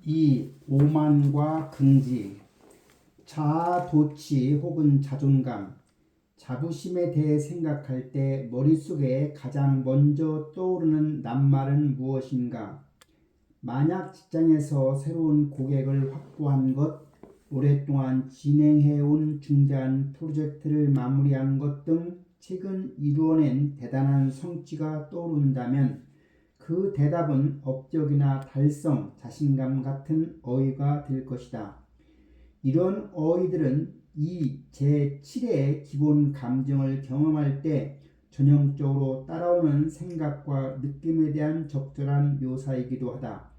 이 오만과 긍지, 자아도취 혹은 자존감, 자부심에 대해 생각할 때 머릿속에 가장 먼저 떠오르는 낱말은 무엇인가? 만약 직장에서 새로운 고객을 확보한 것, 오랫동안 진행해온 중대한 프로젝트를 마무리한 것 등 최근 이루어낸 대단한 성취가 떠오른다면 그 대답은 업적이나 달성, 자신감 같은 어휘가 될 것이다. 이런 어휘들은 이 제7의 기본 감정을 경험할 때 전형적으로 따라오는 생각과 느낌에 대한 적절한 묘사이기도 하다.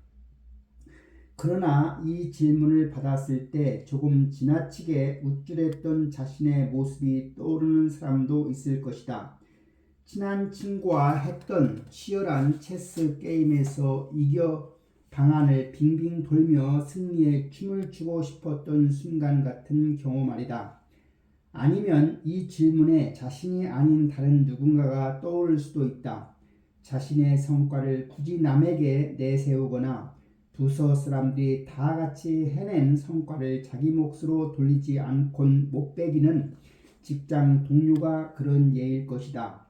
그러나 이 질문을 받았을 때 조금 지나치게 우쭐했던 자신의 모습이 떠오르는 사람도 있을 것이다. 친한 친구와 했던 치열한 체스 게임에서 이겨 방안을 빙빙 돌며 승리에 춤을 추고 싶었던 순간 같은 경우 말이다. 아니면 이 질문에 자신이 아닌 다른 누군가가 떠오를 수도 있다. 자신의 성과를 굳이 남에게 내세우거나 부서 사람들이 다 같이 해낸 성과를 자기 몫으로 돌리지 않곤 못 빼기는 직장 동료가 그런 예일 것이다.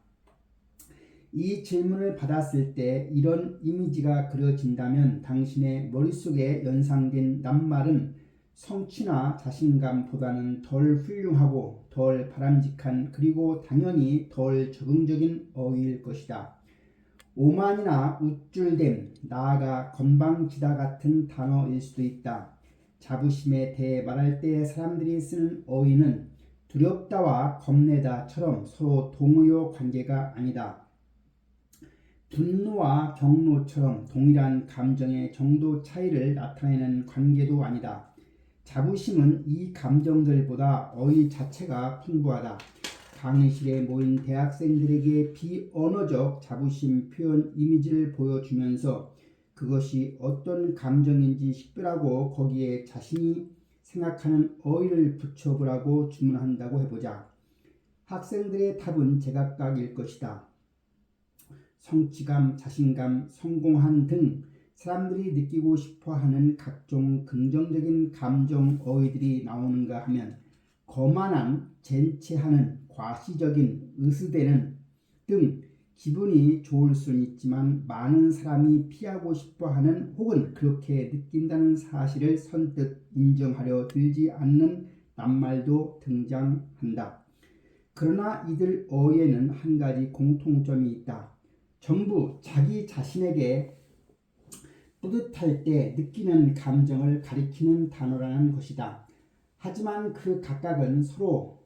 이 질문을 받았을 때 이런 이미지가 그려진다면 당신의 머릿속에 연상된 낱말은 성취나 자신감보다는 덜 훌륭하고 덜 바람직한 그리고 당연히 덜 적응적인 어휘일 것이다. 오만이나 우쭐댐, 나아가 건방지다 같은 단어일 수도 있다. 자부심에 대해 말할 때 사람들이 쓰는 어휘는 두렵다와 겁내다처럼 서로 동의어 관계가 아니다. 분노와 경로처럼 동일한 감정의 정도 차이를 나타내는 관계도 아니다. 자부심은 이 감정들보다 어휘 자체가 풍부하다. 강의실에 모인 대학생들에게 비언어적 자부심 표현 이미지를 보여주면서 그것이 어떤 감정인지 식별하고 거기에 자신이 생각하는 어휘를 붙여보라고 주문한다고 해보자. 학생들의 답은 제각각일 것이다. 성취감, 자신감, 성공한 등 사람들이 느끼고 싶어하는 각종 긍정적인 감정 어휘들이 나오는가 하면 거만한, 젠체하는, 과시적인, 으스대는 등 기분이 좋을 수는 있지만 많은 사람이 피하고 싶어하는 혹은 그렇게 느낀다는 사실을 선뜻 인정하려 들지 않는 낱말도 등장한다. 그러나 이들 어휘에는 한 가지 공통점이 있다. 전부 자기 자신에게 뿌듯할 때 느끼는 감정을 가리키는 단어라는 것이다. 하지만 그 각각은 서로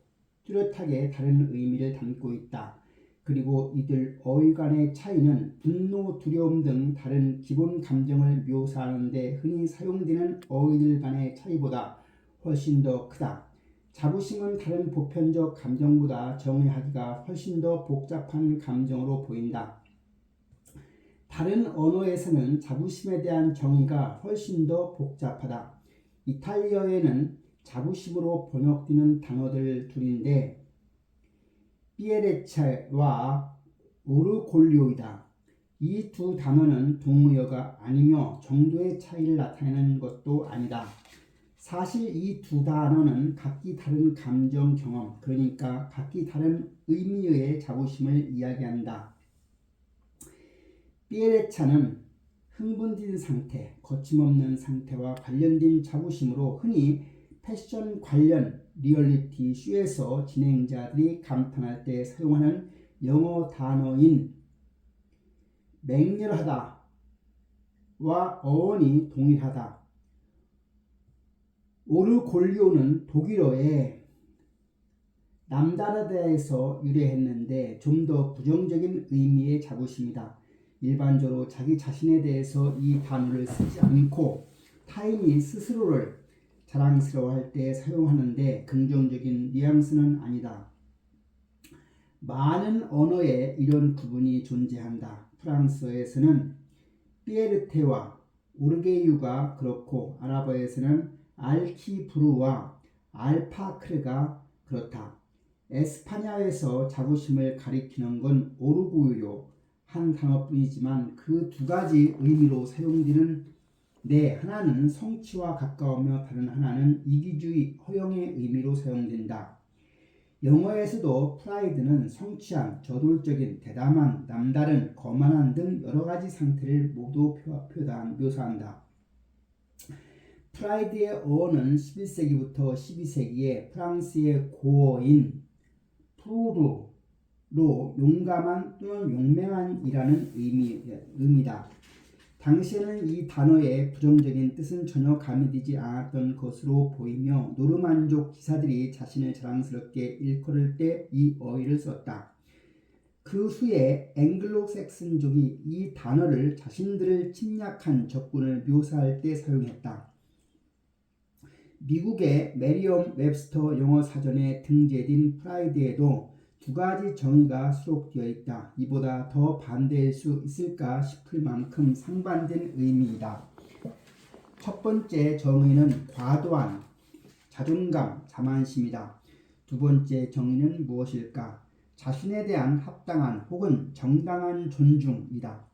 뚜렷하게 다른 의미를 담고 있다. 그리고 이들 어휘 간의 차이는 분노, 두려움 등 다른 기본 감정을 묘사하는 데 흔히 사용되는 어휘들 간의 차이보다 훨씬 더 크다. 자부심은 다른 보편적 감정보다 정의하기가 훨씬 더 복잡한 감정으로 보인다. 다른 언어에서는 자부심에 대한 정의가 훨씬 더 복잡하다. 이탈리아어에는 자부심으로 번역되는 단어들 둘인데 피에레체와 오르골리오이다. 이 두 단어는 동의어가 아니며 정도의 차이를 나타내는 것도 아니다. 사실 이 두 단어는 각기 다른 감정 경험, 그러니까 각기 다른 의미의 자부심을 이야기한다. 피에레차는 흥분된 상태, 거침없는 상태와 관련된 자부심으로 흔히 패션 관련 리얼리티 쇼에서 진행자들이 감탄할 때 사용하는 영어 단어인 맹렬하다와 어원이 동일하다. 오르골리오는 독일어의 남다르다에서 유래했는데 좀 더 부정적인 의미의 자부심이다. 일반적으로 자기 자신에 대해서 이 단어를 쓰지 않고 타인이 스스로를 자랑스러워할 때 사용하는데 긍정적인 뉘앙스는 아니다. 많은 언어에 이런 구분이 존재한다. 프랑스어에서는 피에르테와 오르게유가 그렇고 아랍어에서는 알키브루와 알파크르가 그렇다. 에스파냐어에서 자부심을 가리키는 건 오르고요 한 단어뿐이지만 그 두 가지 의미로 사용되는 하나는 성취와 가까우며 다른 하나는 이기주의, 허영의 의미로 사용된다. 영어에서도 프라이드는 성취한, 저돌적인, 대담한, 남다른, 거만한 등 여러 가지 상태를 모두 묘사한다. 프라이드의 어원은 11세기부터 12세기에 프랑스의 고어인 프루르로 용감한 또는 용맹한이라는 의미다. 당시에는 이 단어의 부정적인 뜻은 전혀 가미되지 않았던 것으로 보이며 노르만족 기사들이 자신을 자랑스럽게 일컬을 때 이 어휘를 썼다. 그 후에 앵글로색슨족이 이 단어를 자신들을 침략한 적군을 묘사할 때 사용했다. 미국의 메리엄 웹스터 영어 사전에 등재된 프라이드에도 두 가지 정의가 수록되어 있다. 이보다 더 반대일 수 있을까 싶을 만큼 상반된 의미이다. 첫 번째 정의는 과도한 자존감, 자만심이다. 두 번째 정의는 무엇일까? 자신에 대한 합당한 혹은 정당한 존중이다.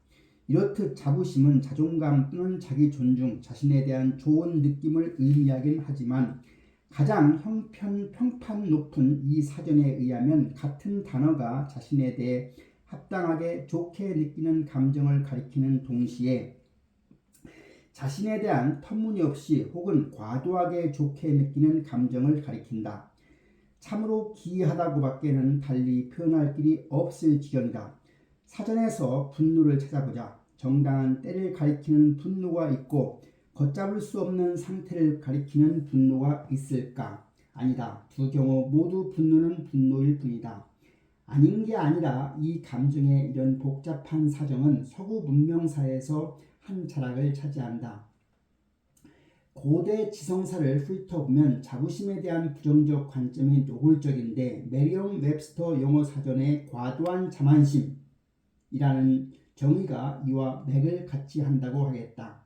이렇듯 자부심은 자존감 또는 자기 존중, 자신에 대한 좋은 느낌을 의미하긴 하지만 가장 평판 높은 이 사전에 의하면 같은 단어가 자신에 대해 합당하게 좋게 느끼는 감정을 가리키는 동시에 자신에 대한 터무니없이 혹은 과도하게 좋게 느끼는 감정을 가리킨다. 참으로 기이하다고밖에는 달리 표현할 길이 없을 지경이다. 사전에서 분노를 찾아보자. 정당한 때를 가리키는 분노가 있고 걷잡을 수 없는 상태를 가리키는 분노가 있을까? 아니다. 두 경우 모두 분노는 분노일 뿐이다. 아닌 게 아니라 이 감정의 이런 복잡한 사정은 서구 문명사에서 한 자락을 차지한다. 고대 지성사를 훑어보면 자부심에 대한 부정적 관점이 노골적인데 메리엄 웹스터 영어 사전의 과도한 자만심이라는 정의가 이와 맥을 같이 한다고 하겠다.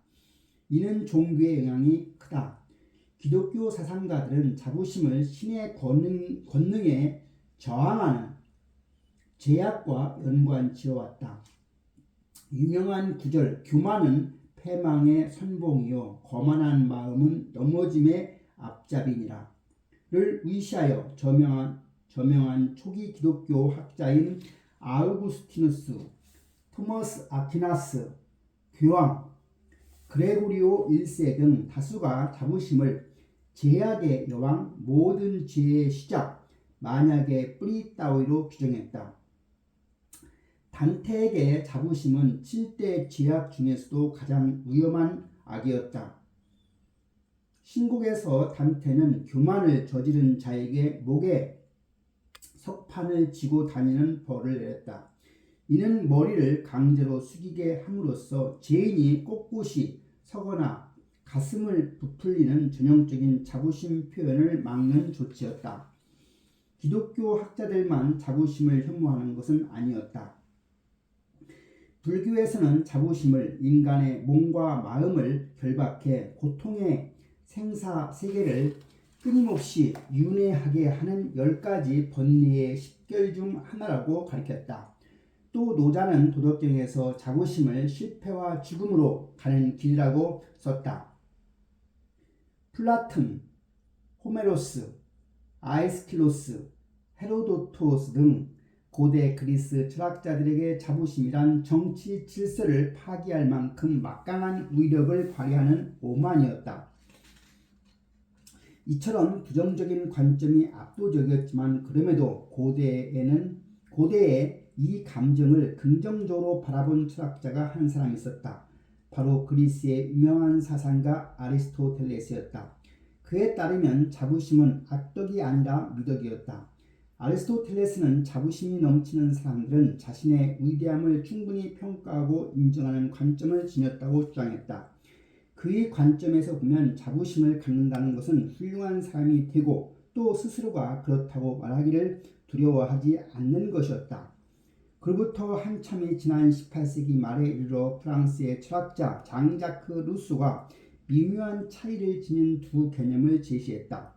이는 종교의 영향이 크다. 기독교 사상가들은 자부심을 신의 권능에 저항하는 제약과 연관지어왔다. 유명한 구절 교만은 패망의 선봉이요 거만한 마음은 넘어짐의 앞잡이니라 를 위시하여 저명한 초기 기독교 학자인 아우구스티누스, 토머스 아퀴나스, 교황 그레고리오 1세 등 다수가 자부심을 제약의 여왕, 모든 죄의 시작, 만약의 뿌리 따위로 규정했다. 단테에게 자부심은 7대 죄악 중에서도 가장 위험한 악이었다. 신곡에서 단테는 교만을 저지른 자에게 목에 석판을 쥐고 다니는 벌을 내렸다. 이는 머리를 강제로 숙이게 함으로써 죄인이 꼿꼿이 서거나 가슴을 부풀리는 전형적인 자부심 표현을 막는 조치였다. 기독교 학자들만 자부심을 혐오하는 것은 아니었다. 불교에서는 자부심을 인간의 몸과 마음을 결박해 고통의 생사세계를 끊임없이 윤회하게 하는 10가지 번뇌의 10결 중 하나라고 가르쳤다. 또 노자는 도덕경에서 자부심을 실패와 죽음으로 가는 길이라고 썼다. 플라톤, 호메로스, 아이스킬로스, 헤로도토스 등 고대 그리스 철학자들에게 자부심이란 정치 질서를 파기할 만큼 막강한 위력을 발휘하는 오만이었다. 이처럼 부정적인 관점이 압도적이었지만 그럼에도 고대에 이 감정을 긍정적으로 바라본 철학자가 한 사람 있었다. 바로 그리스의 유명한 사상가 아리스토텔레스였다. 그에 따르면 자부심은 악덕이 아니라 미덕이었다. 아리스토텔레스는 자부심이 넘치는 사람들은 자신의 위대함을 충분히 평가하고 인정하는 관점을 지녔다고 주장했다. 그의 관점에서 보면 자부심을 갖는다는 것은 훌륭한 사람이 되고 또 스스로가 그렇다고 말하기를 두려워하지 않는 것이었다. 그로부터 한참이 지난 18세기 말에 이르러 프랑스의 철학자 장자크 루소가 미묘한 차이를 지닌 두 개념을 제시했다.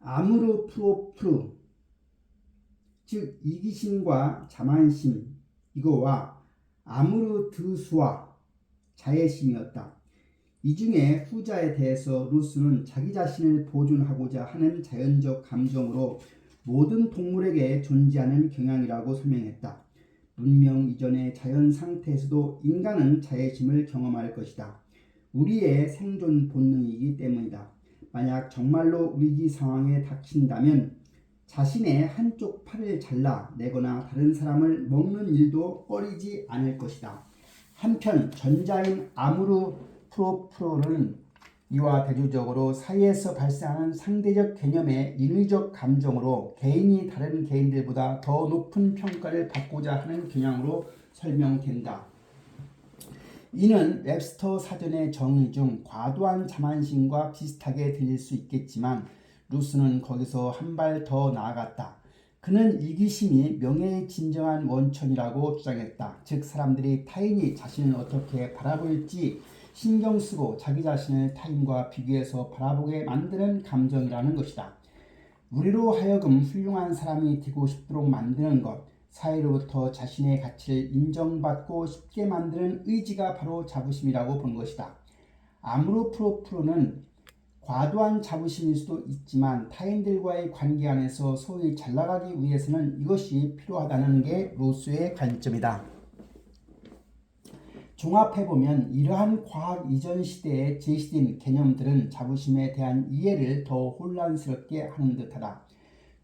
아무르 프로프르, 즉 이기심과 자만심 이거와 아무르 드수아, 자애심이었다. 이 중에 후자에 대해서 루스는 자기 자신을 보존하고자 하는 자연적 감정으로 모든 동물에게 존재하는 경향이라고 설명했다. 문명 이전의 자연 상태에서도 인간은 자애심을 경험할 것이다. 우리의 생존 본능이기 때문이다. 만약 정말로 위기 상황에 닥친다면 자신의 한쪽 팔을 잘라 내거나 다른 사람을 먹는 일도 꺼리지 않을 것이다. 한편 전자인 아무르 프로프로는 이와 대조적으로 사이에서 발생하는 상대적 개념의 인위적 감정으로 개인이 다른 개인들보다 더 높은 평가를 받고자 하는 경향으로 설명된다. 이는 웹스터 사전의 정의 중 과도한 자만심과 비슷하게 들릴 수 있겠지만 루스는 거기서 한 발 더 나아갔다. 그는 이기심이 명예의 진정한 원천이라고 주장했다. 즉 사람들이 타인이 자신을 어떻게 바라볼지 신경 쓰고 자기 자신을 타인과 비교해서 바라보게 만드는 감정이라는 것이다. 우리로 하여금 훌륭한 사람이 되고 싶도록 만드는 것, 사회로부터 자신의 가치를 인정받고 싶게 만드는 의지가 바로 자부심이라고 본 것이다. 아무르 프로프로는 과도한 자부심일 수도 있지만 타인들과의 관계 안에서 소위 잘나가기 위해서는 이것이 필요하다는 게 루소의 관점이다. 종합해보면 이러한 과학 이전 시대에 제시된 개념들은 자부심에 대한 이해를 더 혼란스럽게 하는 듯하다.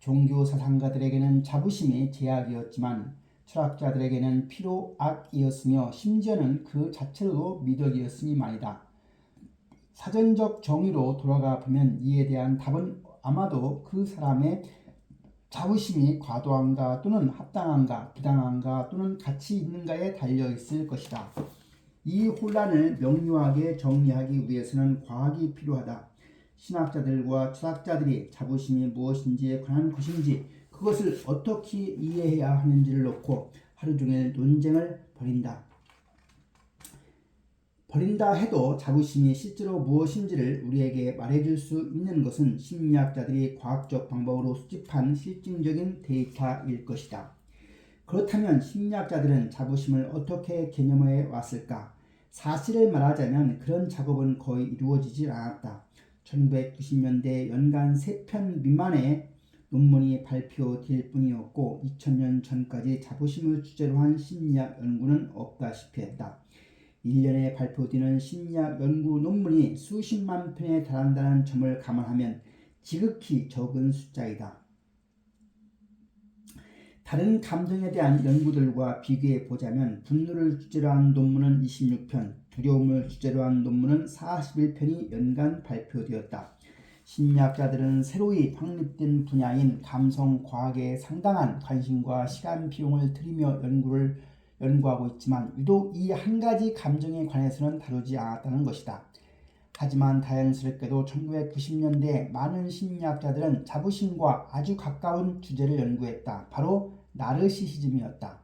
종교 사상가들에게는 자부심이 제약이었지만 철학자들에게는 필요악이었으며 심지어는 그 자체로도 미덕이었으니 말이다. 사전적 정의로 돌아가 보면 이에 대한 답은 아마도 그 사람의 자부심이 과도한가 또는 합당한가 부당한가 또는 가치 있는가에 달려 있을 것이다. 이 혼란을 명료하게 정리하기 위해서는 과학이 필요하다. 신학자들과 철학자들이 자부심이 무엇인지에 관한 것인지 그것을 어떻게 이해해야 하는지를 놓고 하루 종일 논쟁을 벌인다 해도 자부심이 실제로 무엇인지를 우리에게 말해줄 수 있는 것은 심리학자들이 과학적 방법으로 수집한 실증적인 데이터일 것이다. 그렇다면 심리학자들은 자부심을 어떻게 개념해 왔을까? 사실을 말하자면 그런 작업은 거의 이루어지질 않았다. 1990년대 연간 3편 미만의 논문이 발표될 뿐이었고 2000년 전까지 자부심을 주제로 한 심리학 연구는 없다시피 했다. 1년에 발표되는 심리학 연구 논문이 수십만 편에 달한다는 점을 감안하면 지극히 적은 숫자이다. 다른 감정에 대한 연구들과 비교해 보자면 분노를 주제로 한 논문은 26편, 두려움을 주제로 한 논문은 41편이 연간 발표되었다. 심리학자들은 새로이 확립된 분야인 감성과학에 상당한 관심과 시간 비용을 들이며 연구하고 있지만 유독 이 한 가지 감정에 관해서는 다루지 않았다는 것이다. 하지만 다행스럽게도 1990년대 많은 심리학자들은 자부심과 아주 가까운 주제를 연구했다. 바로 나르시시즘이었다.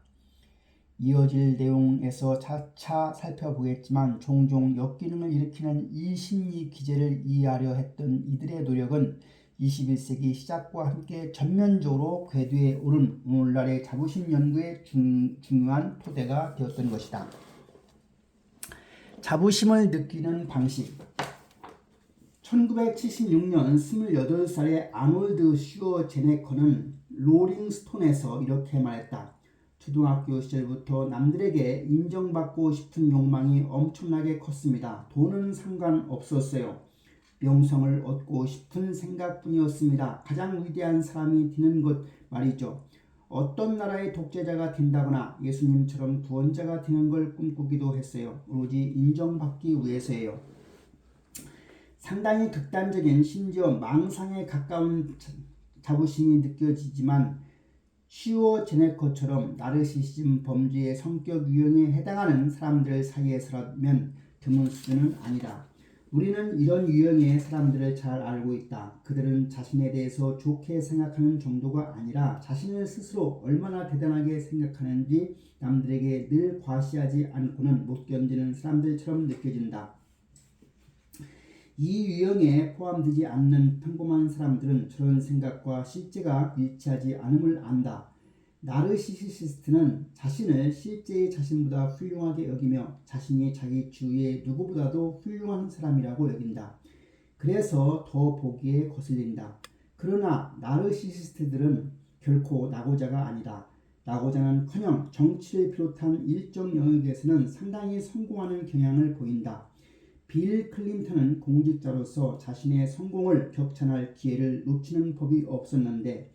이어질 내용에서 차차 살펴보겠지만 종종 역기능을 일으키는 이 심리 기제를 이해하려 했던 이들의 노력은 21세기 시작과 함께 전면적으로 궤도에 오른 오늘날의 자부심 연구의 중요한 토대가 되었던 것이다. 자부심을 느끼는 방식. 1976년 28살의 아놀드 슈어제네커는 롤링스톤에서 이렇게 말했다. 초등학교 시절부터 남들에게 인정받고 싶은 욕망이 엄청나게 컸습니다. 돈은 상관없었어요. 명성을 얻고 싶은 생각뿐이었습니다. 가장 위대한 사람이 되는 것 말이죠. 어떤 나라의 독재자가 된다거나 예수님처럼 구원자가 되는 걸 꿈꾸기도 했어요. 오로지 인정받기 위해서예요. 상당히 극단적인 심지어 망상에 가까운 자부심이 느껴지지만 슈어제네커처럼 나르시시즘 범죄의 성격 유형에 해당하는 사람들 사이에서라면 드문 수준은 아니다. 우리는 이런 유형의 사람들을 잘 알고 있다. 그들은 자신에 대해서 좋게 생각하는 정도가 아니라 자신을 스스로 얼마나 대단하게 생각하는지 남들에게 늘 과시하지 않고는 못 견디는 사람들처럼 느껴진다. 이 유형에 포함되지 않는 평범한 사람들은 저런 생각과 실제가 일치하지 않음을 안다. 나르시시스트는 자신을 실제의 자신보다 훌륭하게 여기며 자신이 자기 주위의 누구보다도 훌륭한 사람이라고 여긴다. 그래서 더 보기에 거슬린다. 그러나 나르시시스트들은 결코 낙오자가 아니다. 낙오자는커녕 정치를 비롯한 일정 영역에서는 상당히 성공하는 경향을 보인다. 빌 클린턴은 공직자로서 자신의 성공을 격찬할 기회를 놓치는 법이 없었는데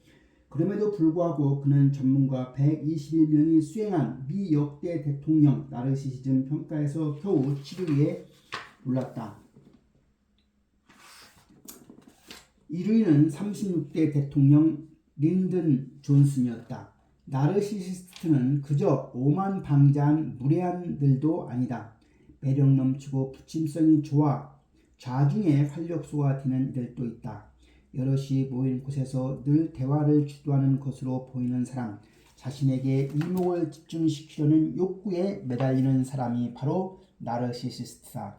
그럼에도 불구하고 그는 전문가 121명이 수행한 미 역대 대통령 나르시시즘 평가에서 겨우 7위에 올랐다. 1위는 36대 대통령 린든 존슨이었다. 나르시시스트는 그저 오만방자한 무례한들도 아니다. 매력 넘치고 부침성이 좋아 좌중의 활력소가 되는 이들도 있다. 여럿이 모인 곳에서 늘 대화를 주도하는 것으로 보이는 사람, 자신에게 이목을 집중시키려는 욕구에 매달리는 사람이 바로 나르시시스트다.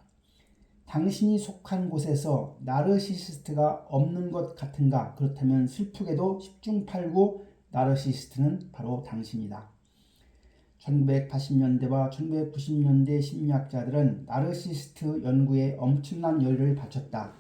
당신이 속한 곳에서 나르시시스트가 없는 것 같은가? 그렇다면 슬프게도 10중 8구 나르시시스트는 바로 당신이다. 1980년대와 1990년대 심리학자들은 나르시시스트 연구에 엄청난 열의를 바쳤다.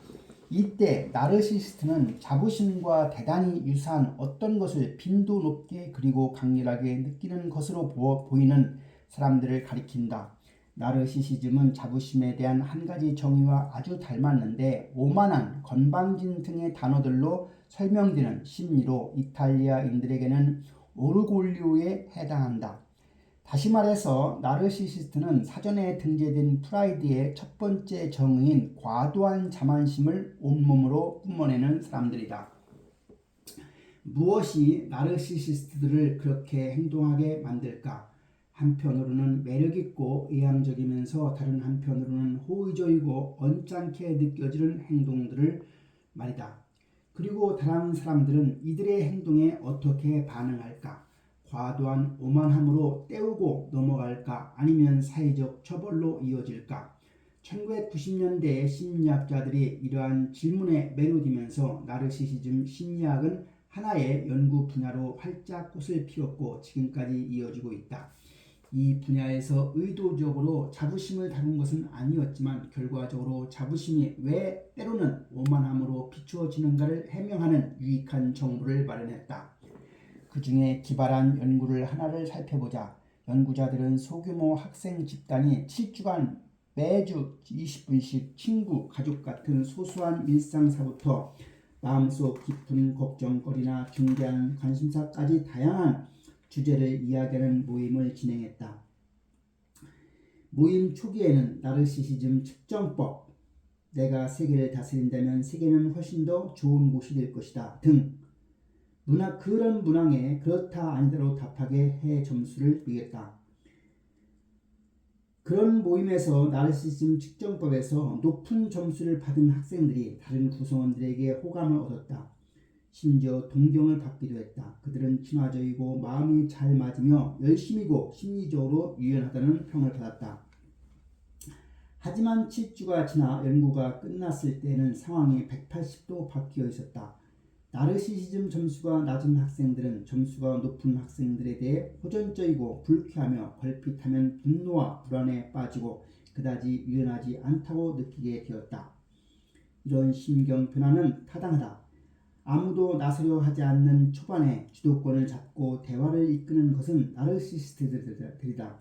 이때 나르시시스트는 자부심과 대단히 유사한 어떤 것을 빈도 높게 그리고 강렬하게 느끼는 것으로 보이는 사람들을 가리킨다. 나르시시즘은 자부심에 대한 한 가지 정의와 아주 닮았는데 오만한, 건방진 등의 단어들로 설명되는 심리로 이탈리아인들에게는 오르골리오에 해당한다. 다시 말해서 나르시시스트는 사전에 등재된 프라이드의 첫 번째 정의인 과도한 자만심을 온몸으로 뿜어내는 사람들이다. 무엇이 나르시시스트들을 그렇게 행동하게 만들까? 한편으로는 매력있고 외향적이면서 다른 한편으로는 호의적이고 언짢게 느껴지는 행동들을 말이다. 그리고 다른 사람들은 이들의 행동에 어떻게 반응할까? 과도한 오만함으로 때우고 넘어갈까? 아니면 사회적 처벌로 이어질까? 1990년대의 심리학자들이 이러한 질문에 매료되면서 나르시시즘 심리학은 하나의 연구 분야로 활짝 꽃을 피웠고 지금까지 이어지고 있다. 이 분야에서 의도적으로 자부심을 다룬 것은 아니었지만 결과적으로 자부심이 왜 때로는 오만함으로 비추어지는가를 해명하는 유익한 정보를 마련했다. 그 중에 기발한 연구를 하나를 살펴보자. 연구자들은 소규모 학생 집단이 7주간 매주 20분씩 친구, 가족 같은 소소한 일상사부터 마음속 깊은 걱정거리나 중대한 관심사까지 다양한 주제를 이야기하는 모임을 진행했다. 모임 초기에는 나르시시즘 측정법, 내가 세계를 다스린다면 세계는 훨씬 더 좋은 곳이 될 것이다 등 그런 문항에 그렇다 아니다로 답하게 해 점수를 매겼다. 그런 모임에서 나르시시즘 측정법에서 높은 점수를 받은 학생들이 다른 구성원들에게 호감을 얻었다. 심지어 동경을 받기도 했다. 그들은 친화적이고 마음이 잘 맞으며 열심이고 심리적으로 유연하다는 평을 받았다. 하지만 7주가 지나 연구가 끝났을 때는 상황이 180도 바뀌어 있었다. 나르시시즘 점수가 낮은 학생들은 점수가 높은 학생들에 대해 호전적이고 불쾌하며 걸핏하면 분노와 불안에 빠지고 그다지 유연하지 않다고 느끼게 되었다. 이런 심경 변화는 타당하다. 아무도 나서려 하지 않는 초반에 주도권을 잡고 대화를 이끄는 것은 나르시시스트들이다.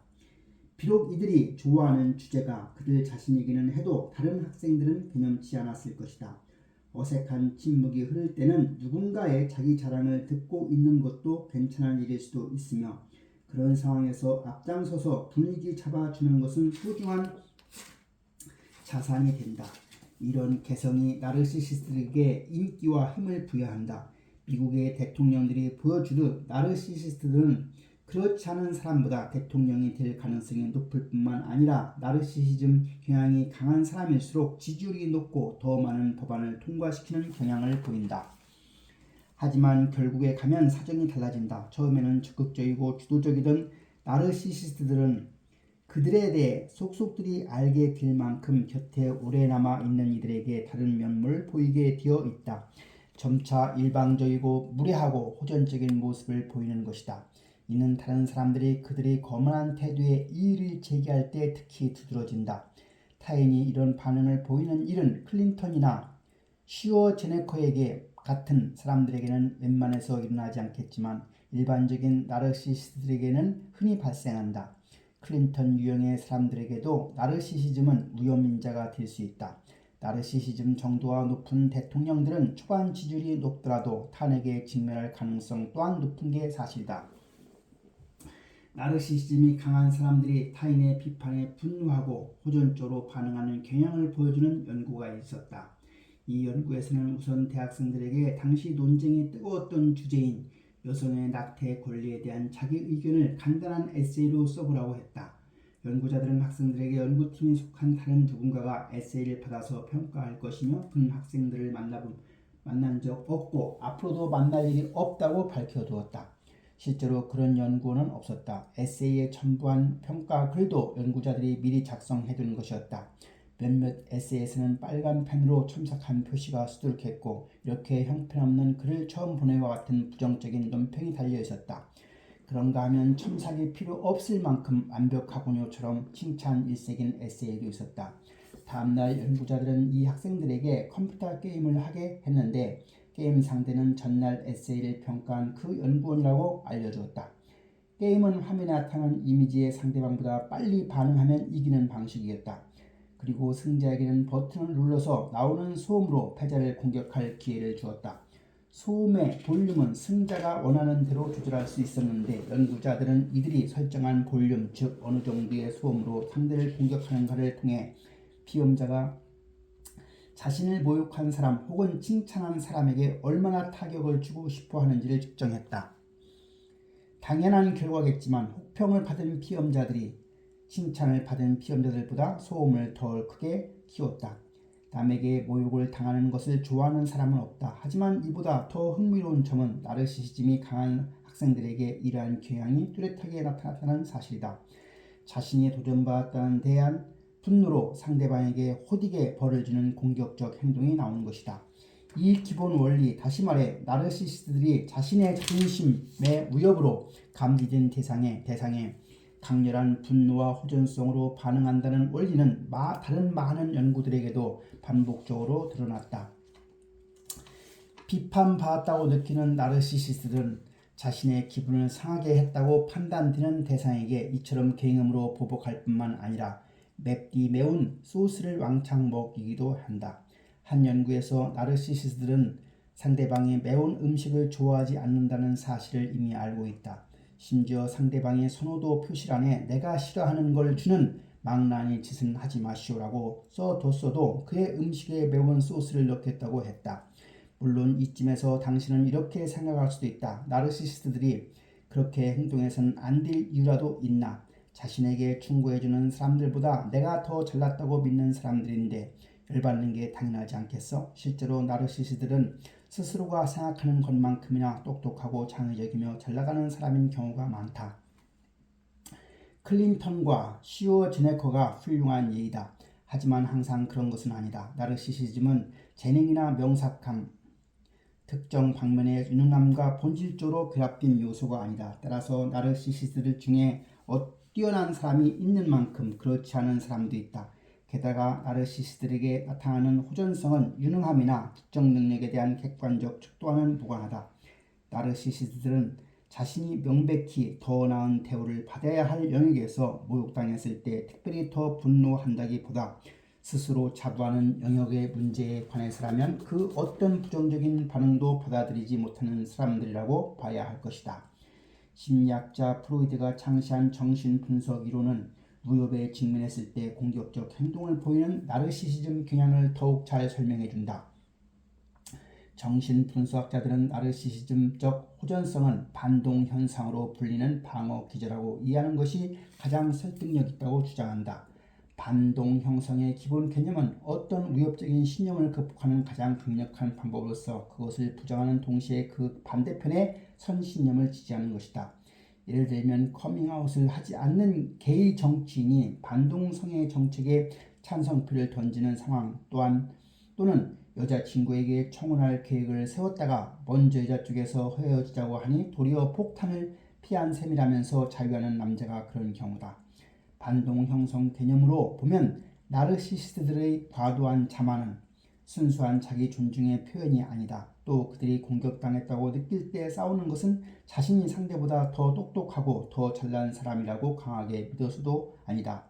비록 이들이 좋아하는 주제가 그들 자신이기는 해도 다른 학생들은 개념치 않았을 것이다. 어색한 침묵이 흐를 때는 누군가의 자기 자랑을 듣고 있는 것도 괜찮은 일일 수도 있으며 그런 상황에서 앞장서서 분위기 잡아주는 것은 소중한 자산이 된다. 이런 개성이 나르시시스트에게 인기와 힘을 부여한다. 미국의 대통령들이 보여주듯 나르시시스트들은 그렇지 않은 사람보다 대통령이 될 가능성이 높을 뿐만 아니라 나르시시즘 경향이 강한 사람일수록 지지율이 높고 더 많은 법안을 통과시키는 경향을 보인다. 하지만 결국에 가면 사정이 달라진다. 처음에는 적극적이고 주도적이던 나르시시스트들은 그들에 대해 속속들이 알게 될 만큼 곁에 오래 남아 있는 이들에게 다른 면모를 보이게 되어 있다. 점차 일방적이고 무례하고 호전적인 모습을 보이는 것이다. 이는 다른 사람들이 그들의 거만한 태도에 이의를 제기할 때 특히 두드러진다. 타인이 이런 반응을 보이는 일은 클린턴이나 슈워제네커에게 같은 사람들에게는 웬만해서 일어나지 않겠지만 일반적인 나르시시스트들에게는 흔히 발생한다. 클린턴 유형의 사람들에게도 나르시시즘은 위험인자가 될 수 있다. 나르시시즘 정도가 높은 대통령들은 초반 지지율이 높더라도 탄핵에 직면할 가능성 또한 높은 게 사실이다. 나르시시즘이 강한 사람들이 타인의 비판에 분노하고 호전적으로 반응하는 경향을 보여주는 연구가 있었다. 이 연구에서는 우선 대학생들에게 당시 논쟁이 뜨거웠던 주제인 여성의 낙태 권리에 대한 자기 의견을 간단한 에세이로 써보라고 했다. 연구자들은 학생들에게 연구팀에 속한 다른 누군가가 에세이를 받아서 평가할 것이며 그는 학생들을 만난 적 없고 앞으로도 만날 일이 없다고 밝혀두었다. 실제로 그런 연구는 없었다. 에세이에 첨부한 평가 글도 연구자들이 미리 작성해둔 것이었다. 몇몇 에세이에서는 빨간 펜으로 첨삭한 표시가 수두룩했고 이렇게 형편없는 글을 처음 보내와 같은 부정적인 논평이 달려있었다. 그런가 하면 첨삭이 필요 없을 만큼 완벽하군요처럼 칭찬 일색인 에세이도 있었다. 다음날 연구자들은 이 학생들에게 컴퓨터 게임을 하게 했는데 게임 상대는 전날 에세이를 평가한 그 연구원이라고 알려주었다. 게임은 화면에 나타나는 이미지의 상대방보다 빨리 반응하면 이기는 방식이었다. 그리고 승자에게는 버튼을 눌러서 나오는 소음으로 패자를 공격할 기회를 주었다. 소음의 볼륨은 승자가 원하는 대로 조절할 수 있었는데 연구자들은 이들이 설정한 볼륨, 즉 어느 정도의 소음으로 상대를 공격하는가를 통해 피험자가 자신을 모욕한 사람 혹은 칭찬한 사람에게 얼마나 타격을 주고 싶어 하는지를 측정했다. 당연한 결과겠지만 혹평을 받은 피험자들이 칭찬을 받은 피험자들보다 소음을 더 크게 키웠다. 남에게 모욕을 당하는 것을 좋아하는 사람은 없다. 하지만 이보다 더 흥미로운 점은 나르시시즘이 강한 학생들에게 이러한 경향이 뚜렷하게 나타났다는 사실이다. 자신이 도전받았다는 대한 분노로 상대방에게 호되게 벌을 주는 공격적 행동이 나오는 것이다. 이 기본 원리, 다시 말해 나르시시스트들이 자신의 자존심의 위협으로 감지된 대상에 강렬한 분노와 호전성으로 반응한다는 원리는 다른 많은 연구들에게도 반복적으로 드러났다. 비판받았다고 느끼는 나르시시스트들은 자신의 기분을 상하게 했다고 판단되는 대상에게 이처럼 갱음으로 보복할 뿐만 아니라 맵디 매운 소스를 왕창 먹이기도 한다. 한 연구에서 나르시시스트들은 상대방이 매운 음식을 좋아하지 않는다는 사실을 이미 알고 있다. 심지어 상대방의 선호도 표시란에 내가 싫어하는 걸 주는 망나니 짓은 하지 마시오라고 써뒀어도 그의 음식에 매운 소스를 넣겠다고 했다. 물론 이쯤에서 당신은 이렇게 생각할 수도 있다. 나르시시스트들이 그렇게 행동해서는 안 될 이유라도 있나? 자신에게 충고해주는 사람들보다 내가 더 잘났다고 믿는 사람들인데 열받는 게 당연하지 않겠어? 실제로 나르시시스트들은 스스로가 생각하는 것만큼이나 똑똑하고 창의적이며 잘나가는 사람인 경우가 많다. 클린턴과 슈워제네커가 훌륭한 예이다. 하지만 항상 그런 것은 아니다. 나르시시즘은 재능이나 명석함, 특정 방면의 유능함과 본질적으로 결합된 요소가 아니다. 따라서 나르시시스트들 중에 뛰어난 사람이 있는 만큼 그렇지 않은 사람도 있다. 게다가 나르시시스트들에게 나타나는 호전성은 유능함이나 특정 능력에 대한 객관적 척도와는 무관하다. 나르시시스트들은 자신이 명백히 더 나은 대우를 받아야 할 영역에서 모욕당했을 때 특별히 더 분노한다기보다 스스로 자부하는 영역의 문제에 관해서라면 그 어떤 부정적인 반응도 받아들이지 못하는 사람들이라고 봐야 할 것이다. 심리학자 프로이드가 창시한 정신분석 이론은 무협에 직면했을 때 공격적 행동을 보이는 나르시시즘 경향을 더욱 잘 설명해준다. 정신분석학자들은 나르시시즘적 호전성은 반동현상으로 불리는 방어기제라고 이해하는 것이 가장 설득력 있다고 주장한다. 반동형성의 기본 개념은 어떤 위협적인 신념을 극복하는 가장 강력한 방법으로서 그것을 부정하는 동시에 그 반대편의 선신념을 지지하는 것이다. 예를 들면 커밍아웃을 하지 않는 게이 정치인이 반동성의 정책에 찬성표를 던지는 상황 또는 여자친구에게 청혼할 계획을 세웠다가 먼저 여자 쪽에서 헤어지자고 하니 도리어 폭탄을 피한 셈이라면서 자유하는 남자가 그런 경우다. 반동 형성 개념으로 보면 나르시시스트들의 과도한 자만은 순수한 자기 존중의 표현이 아니다. 또 그들이 공격당했다고 느낄 때 싸우는 것은 자신이 상대보다 더 똑똑하고 더 잘난 사람이라고 강하게 믿어서도 아니다.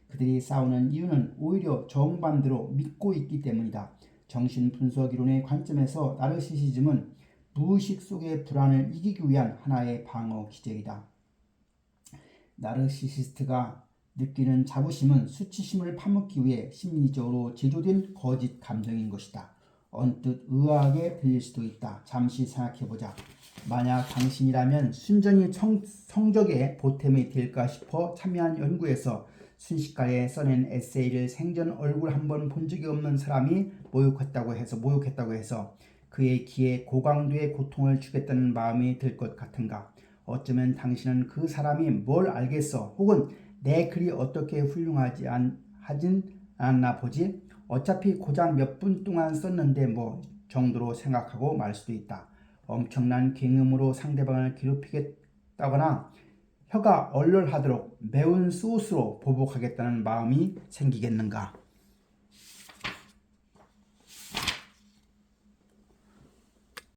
그들이 싸우는 이유는 오히려 정반대로 믿고 있기 때문이다. 정신분석이론의 관점에서 나르시시즘은 무의식 속의 불안을 이기기 위한 하나의 방어 기제이다. 나르시시스트가 느끼는 자부심은 수치심을 파묻기 위해 심리적으로 제조된 거짓 감정인 것이다. 언뜻 의아하게 들릴 수도 있다. 잠시 생각해보자. 만약 당신이라면 순전히 성적에 보탬이 될까 싶어 참여한 연구에서 순식간에 써낸 에세이를 생전 얼굴 한번 본 적이 없는 사람이 모욕했다고 해서 그의 귀에 고강도의 고통을 주겠다는 마음이 들 것 같은가? 어쩌면 당신은 그 사람이 뭘 알겠어? 혹은 내 글이 어떻게 훌륭하지 하진 않았나 보지? 어차피 고작 몇 분 동안 썼는데 뭐 정도로 생각하고 말 수도 있다. 엄청난 굉음으로 상대방을 괴롭히겠다거나 혀가 얼얼하도록 매운 소스로 보복하겠다는 마음이 생기겠는가?